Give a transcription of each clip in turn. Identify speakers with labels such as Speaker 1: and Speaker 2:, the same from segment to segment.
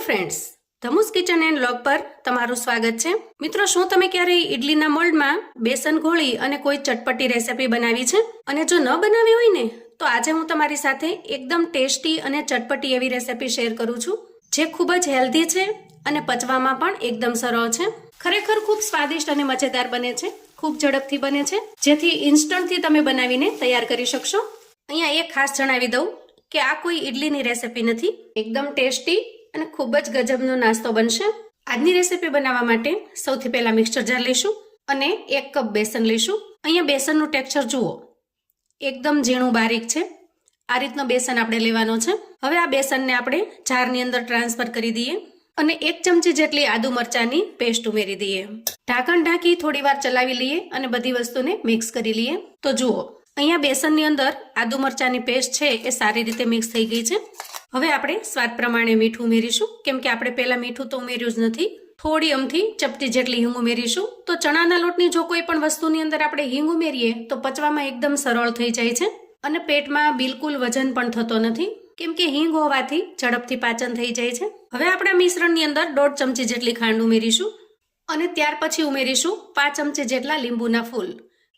Speaker 1: Friends, ધમુસ kitchen and vlog પર તમારું સ્વાગત છે। મિત્રો, શું તમે ક્યારેય ઇડલીના મોલ્ડમાં બેસન ઘોળી અને કોઈ ચટપટી રેસીપી બનાવી છે? અને જો ન બનાવી હોય ને તો આજે હું તમારી સાથે એકદમ ટેસ્ટી અને ચટપટી એવી રેસીપી શેર કરું છું, જે ખૂબ જ હેલ્ધી છે અને પચવામાં પણ એકદમ સરળ છે। ખરેખર ખૂબ સ્વાદિષ્ટ અને મજેદાર બને છે, ખૂબ ઝડપથી બને છે, જેથી ઇન્સ્ટન્ટથી તમે બનાવીને તૈયાર કરી શકશો। અહીંયા એક ખાસ જણાવી દઉં કે આ કોઈ ઇડલીની રેસીપી નથી, એકદમ ટેસ્ટી અને ખૂબ જ ગજબનો નાસ્તો બનશે। આજની રેસીપી બનાવવા માટે સૌથી પહેલા મિક્સર જાર લઈશું અને 1 કપ બેસન લઈશું। અહીંયા બેસનનું ટેક્સચર જુઓ, એકદમ ઝીણું બારીક છે। આ રીતનો બેસન આપણે લેવાનો છે। હવે આ બેસનને આપણે જારની અંદર ટ્રાન્સફર કરી દઈએ અને 1 ચમચી જેટલી આદુ મરચાંની પેસ્ટ ઉમેરી દઈએ। ઢાંકણ ઢાંકી થોડી વાર ચલાવી લઈએ અને બધી વસ્તુને મિક્સ કરી લઈએ। તો જુઓ, અહીંયા બેસનની અંદર આદુ મરચાંની પેસ્ટ છે એ સારી રીતે મિક્સ થઈ ગઈ છે। હવે આપણે સ્વાદ પ્રમાણે મીઠું ઉમેરીશું, કેમ કે આપણે પહેલા મીઠું તો ઉમેર્યું જ નથી। થોડી અમથી ચપટી જેટલી હિંગ ઉમેરીશું। તો ચણાના લોટની જો કોઈ પણ વસ્તુની અંદર આપણે હિંગ ઉમેરીએ તો પચવામાં એકદમ સરળ થઈ જાય છે અને પેટમાં બિલકુલ વજન પણ થતો નથી, કેમ કે હિંગ હોવાથી ઝડપથી પાચન થઈ જાય છે। હવે આપણા મિશ્રણની અંદર 1.5 ચમચી જેટલી ખાંડ ઉમેરીશું અને ત્યાર પછી ઉમેરીશું 5 ચમચી જેટલા લીંબુના ફૂલ,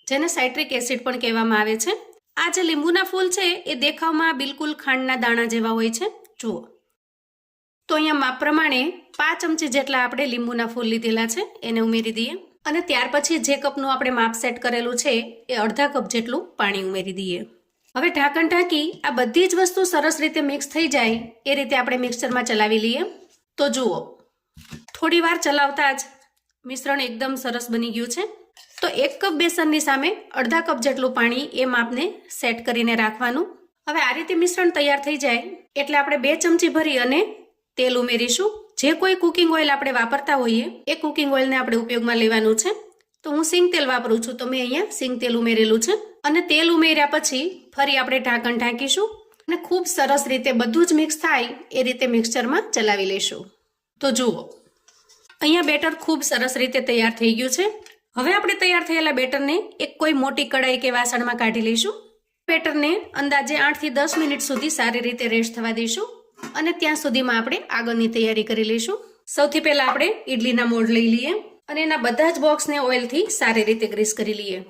Speaker 1: જેને સાઇટ્રિક એસિડ પણ કહેવામાં આવે છે। આ જે લીંબુના ફૂલ છે એ દેખાવમાં બિલકુલ ખાંડના દાણા જેવા હોય છે, જુઓ। તો અહીંયા માપ પ્રમાણે 5 ચમચી જેટલા આપણે લીંબુના ફૂલ લીધેલા છે, એને ઉમેરી દઈએ અને ત્યાર પછી જે કપનું આપણે માપ સેટ કરેલું છે એ અડધા કપ જેટલું પાણી ઉમેરી દઈએ। હવે ઢાંકણ ઢાંકી આ બધી જ વસ્તુ સરસ રીતે મિક્સ થઈ જાય એ રીતે આપણે મિક્સરમાં ચલાવી લઈએ। તો જુઓ, થોડી વાર ચલાવતા જ મિશ્રણ એકદમ સરસ બની ગયું છે। તો 1 કપ બેસનની સામે અડધા કપ જેટલું પાણી એ માપને સેટ કરીને રાખવાનું। હવે આ રીતે મિશ્રણ તૈયાર થઈ જાય એટલે આપણે 2 ચમચી ભરી અને તેલ ઉમેરીશું। જે કોઈ કુકિંગ ઓઇલ આપણે વાપરતા હોઈએ એ કુકિંગ ઓઇલને આપણે ઉપયોગમાં લેવાનું છે। તો હું સિંગ તેલ વાપરું છું, તો મેં અહીંયા સિંગ તેલ ઉમેરેલું છે અને તેલ ઉમેર્યા પછી ફરી આપણે ઢાંકણ ઢાંકીશું અને ખૂબ સરસ રીતે બધું જ મિક્સ થાય એ રીતે મિક્સચરમાં ચલાવી લઈશું। તો જુઓ, અહીંયા બેટર ખૂબ સરસ રીતે તૈયાર થઈ ગયું છે। હવે આપણે તૈયાર થયેલા બેટરને એક કોઈ મોટી કડાઈ કે વાસણમાં કાઢી લઈશું। બેટરને અંદાજે 8 થી 10 મિનિટ સુધી સારી રીતે રેસ્ટ થવા દઈશું અને ત્યાં સુધીમાં આપણે આગળની તૈયારી કરી લઈશું। સૌથી પહેલા આપણે ઇડલીના મોલ્ડ લઈ લઈએ અને એના બધા જ બોક્સને ઓઇલથી સારી રીતે ગ્રીસ કરી લઈએ,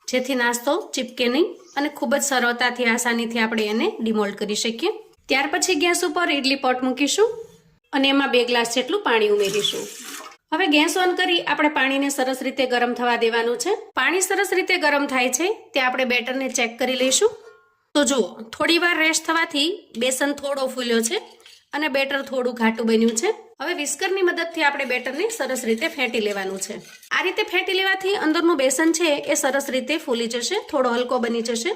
Speaker 1: જેથી નાસ્તો ચીપકે નહીં અને ખૂબ જ સરળતાથી આસાનીથી આપણે એને ડિમોલ્ડ કરી શકીએ। ત્યાર પછી ગેસ ઉપર ઇડલી પોટ મૂકીશું અને એમાં 2 ગ્લાસ જેટલું પાણી ઉમેરીશું। હવે ગેસ ઓન કરી આપણે પાણીને સરસ રીતે ગરમ થવા દેવાનું છે। પાણી સરસ રીતે ગરમ થાય છે ત્યાં આપણે બેટરને ચેક કરી લઈશું। તો જુઓ, થોડી વાર રેસ્ટ થવાથી બેસન થોડો ફૂલ્યો છે અને બેટર થોડું ઘાટું બન્યું છે। હવે વિસ્કરની મદદથી આપણે બેટરને સરસ રીતે ફેંટી લેવાનું છે। આ રીતે ફેંટી લેવાથી અંદરનું બેસન છે એ સરસ રીતે ફૂલી જશે, થોડો હલકો બની જશે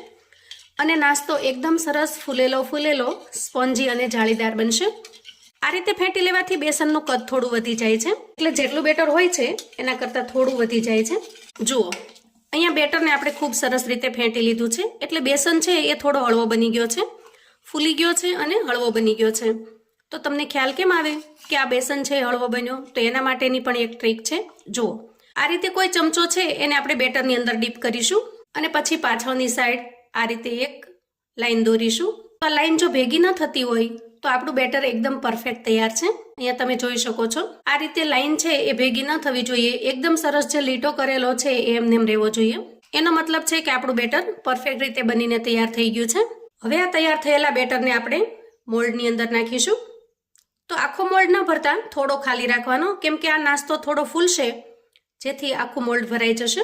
Speaker 1: અને નાસ્તો એકદમ સરસ ફૂલેલો સ્પોન્જી અને જાળીદાર બનશે। આ રીતે ફેંટી લેવાથી બેસનનું કદ થોડું વધી જાય છે, એટલે જેટલું બેટર હોય છે એના કરતાં થોડું વધી જાય છે। જુઓ, અહીંયા બેટરને આપણે ખૂબ સરસ રીતે ફેંટી લીધું છે, એટલે બેસન છે એ થોડો હળવો બની ગયો છે, ફૂલી ગયો છે અને હળવો બની ગયો છે। તો તમને ખ્યાલ કેમ આવે કે આ બેસન છે એ હળવો બન્યો? તો એના માટેની પણ એક ટ્રીક છે। જુઓ, આ રીતે કોઈ ચમચો છે એને આપણે બેટરની અંદર ડીપ કરીશું અને પછી પાછળની સાઈડ આ રીતે એક લાઈન દોરીશું। તો આ લાઈન જો ભેગી ન થતી હોય તો આપણું બેટર એકદમ પરફેક્ટ તૈયાર છે। અહીંયા તમે જોઈ શકો છો, આ રીતે લાઈન છે એ ભેગી ન થવી જોઈએ, એકદમ સરસ જે લીટો કરેલો છે એ એમને એમ રહેવો જોઈએ। એનો મતલબ છે કે આપણું બેટર પરફેક્ટ રીતે બનીને તૈયાર થઈ ગયું છે। હવે આ તૈયાર થયેલા બેટરને આપણે મોલ્ડની અંદર નાખીશું। તો આખો મોલ્ડ ન ભરતા થોડો ખાલી રાખવાનો, કેમ કે આ નાસ્તો થોડો ફૂલશે, જેથી આખું મોલ્ડ ભરાઈ જશે।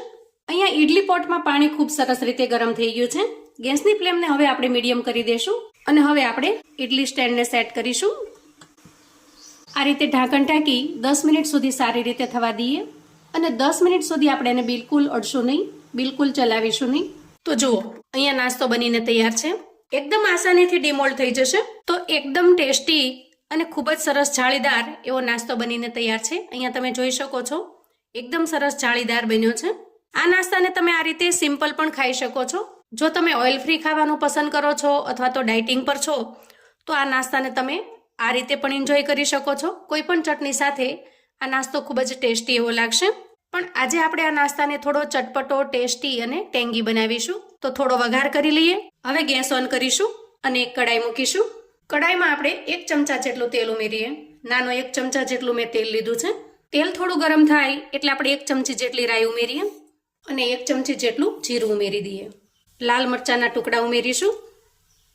Speaker 1: અહીંયા ઇડલી પોટમાં પાણી ખૂબ સરસ રીતે ગરમ થઈ ગયું છે। ગેસની ફ્લેમને હવે આપણે મીડિયમ કરી દઈશું અને હવે આપણે ઇડલી સ્ટેન્ડને સેટ કરીશું। આ રીતે ઢાંકણ ઢાંકી 10 મિનિટ સુધી સારી રીતે થવા દઈએ અને 10 મિનિટ સુધી આપણે એને બિલકુલ અડશું નહીં, બિલકુલ ચલાવીશું નહીં। તો જુઓ, અહીંયા નાસ્તો બનીને તૈયાર છે, એકદમ આસાનીથી ડિમોલ્ડ થઈ જશે। તો એકદમ ટેસ્ટી અને ખૂબ જ સરસ જાળીદાર એવો નાસ્તો બનીને તૈયાર છે। અહીંયા તમે જોઈ શકો છો, એકદમ સરસ જાળીદાર બન્યો છે। આ નાસ્તાને તમે આ રીતે સિમ્પલ પણ ખાઈ શકો છો। જો તમે ઓઇલ ફ્રી ખાવાનું પસંદ કરો છો અથવા તો ડાયટિંગ પર છો તો આ નાસ્તાને તમે આ રીતે પણ એન્જોય કરી શકો છો। કોઈ પણ ચટણી સાથે આ નાસ્તો ખૂબ જ ટેસ્ટી એવો લાગશે। પણ આજે આપણે આ નાસ્તાને થોડો ચટપટો, ટેસ્ટી અને ટેંગી બનાવીશું। તો થોડો વઘાર કરી લઈએ। હવે ગેસ ઓન કરીશું અને એક કડાઈ મૂકીશું। કડાઈમાં આપણે 1 ચમચા જેટલું તેલ ઉમેરીએ નાનો 1 ચમચા જેટલું મેં તેલ લીધું છે. તેલ થોડું ગરમ થાય એટલે આપણે 1 ચમચી જેટલી રાઈ ઉમેરીએ અને 1 ચમચી જેટલું જીરું ઉમેરી દઈએ. લાલ મરચાંના ટુકડા ઉમેરીશું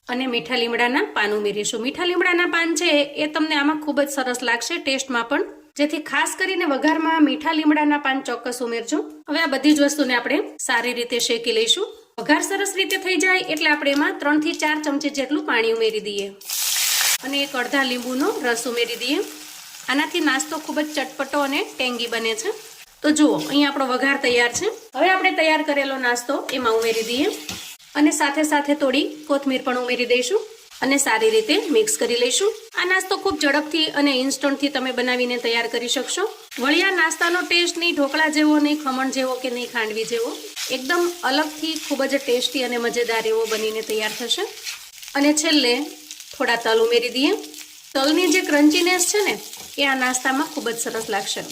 Speaker 1: અને મીઠા લીમડાના પાન ઉમેરીશું. મીઠા લીમડાના પાન છે એ તમને આમાં ખૂબ જ સરસ લાગશે ટેસ્ટમાં પણ, જેથી ખાસ કરીને વઘારમાં મીઠા લીમડાના પાન ચોક્કસ ઉમેરજો. હવે આ બધી જ વસ્તુને આપણે સારી રીતે શેકી લઈશું. વઘાર સરસ રીતે થઈ જાય એટલે આપણે એમાં 3 થી 4 ચમચી જેટલું પાણી ઉમેરી દઈએ અને 1 અડધા લીંબુનો રસ ઉમેરી દઈએ. આનાથી નાસ્તો ખૂબ જ ચટપટો અને ટેંગી બને છે. તો જુઓ, અહીં આપણો વઘાર તૈયાર છે. હવે આપણે તૈયાર કરેલો નાસ્તો એમાં ઉમેરી દઈએ અને સાથે સાથે થોડી કોથમીર પણ ઉમેરી દઈશું અને સારી રીતે મિક્સ કરી લઈશું. આ નાસ્તો ખૂબ ઝડપથી અને ઇન્સ્ટન્ટથી તમે બનાવીને તૈયાર કરી શકશો. વળી આ નાસ્તાનો ટેસ્ટ નહીં ઢોકળા જેવો, નહીં ખમણ જેવો કે નહીં ખાંડવી જેવો, એકદમ અલગથી ખૂબ જ ટેસ્ટી અને મજેદાર એવો બનીને તૈયાર થશે. અને છેલ્લે થોડા તલ ઉમેરી દઈએ. તલની જે ક્રન્ચીનેસ છે ને એ આ નાસ્તામાં ખૂબ જ સરસ લાગશે.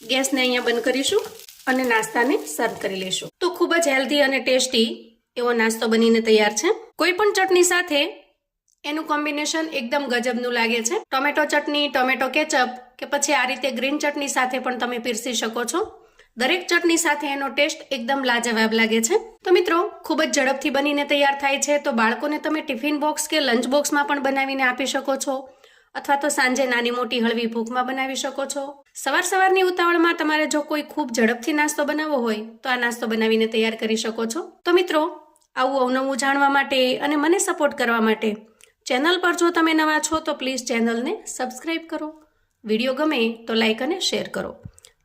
Speaker 1: ગેસને અહીંયા બંધ કરીશું અને નાસ્તાને સર્વ કરી લઈશું. તો ખૂબ જ હેલ્ધી અને ટેસ્ટી એવો નાસ્તો બનીને તૈયાર છે. કોઈ પણ ચટણી સાથે એનું કોમ્બિનેશન એકદમ ગજબનું લાગે છે. ટોમેટો ચટણી, ટોમેટો કેચઅપ કે પછી આ રીતે ગ્રીન ચટણી સાથે પણ તમે પીરસી શકો છો. દરેક ચટણી સાથે એનો ટેસ્ટ એકદમ લાજવાબ લાગે છે. તો મિત્રો, ખૂબ જ ઝડપથી બનીને તૈયાર થાય છે. તો બાળકોને તમે ટિફિન બોક્સ કે લંચ બોક્સમાં પણ બનાવીને આપી શકો છો, અથવા તો સાંજે નાની મોટી હળવી ભૂખમાં બનાવી શકો છો. સવારની ઉતાવળમાં તમારે જો કોઈ ખૂબ ઝડપથી નાસ્તો બનાવવો હોય તો આ નાસ્તો બનાવીને તૈયાર કરી શકો છો. તો મિત્રો, આવું અવનવું જાણવા માટે અને મને સપોર્ટ કરવા માટે ચેનલ પર જો તમે નવા છો તો પ્લીઝ ચેનલને સબસ્ક્રાઈબ કરો. વિડીયો ગમે તો લાઈક અને શેર કરો.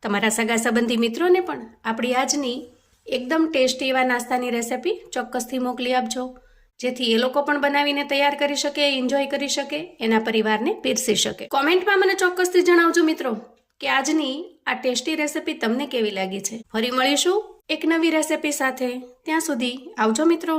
Speaker 1: તમારા સગા સંબંધી મિત્રોને પણ આપણી આજની એકદમ ટેસ્ટી એવા નાસ્તાની રેસિપી ચોક્કસથી મોકલી આપજો, જેથી એ લોકો પણ બનાવીને તૈયાર કરી શકે, એન્જોય કરી શકે, એના પરિવારને પીરસી શકે. કોમેન્ટમાં મને ચોક્કસથી જણાવજો મિત્રો કે આજની આ ટેસ્ટી રેસિપી તમને કેવી લાગી છે. ફરી મળીશું એક નવી રેસિપી સાથે. ત્યાં સુધી આવજો મિત્રો.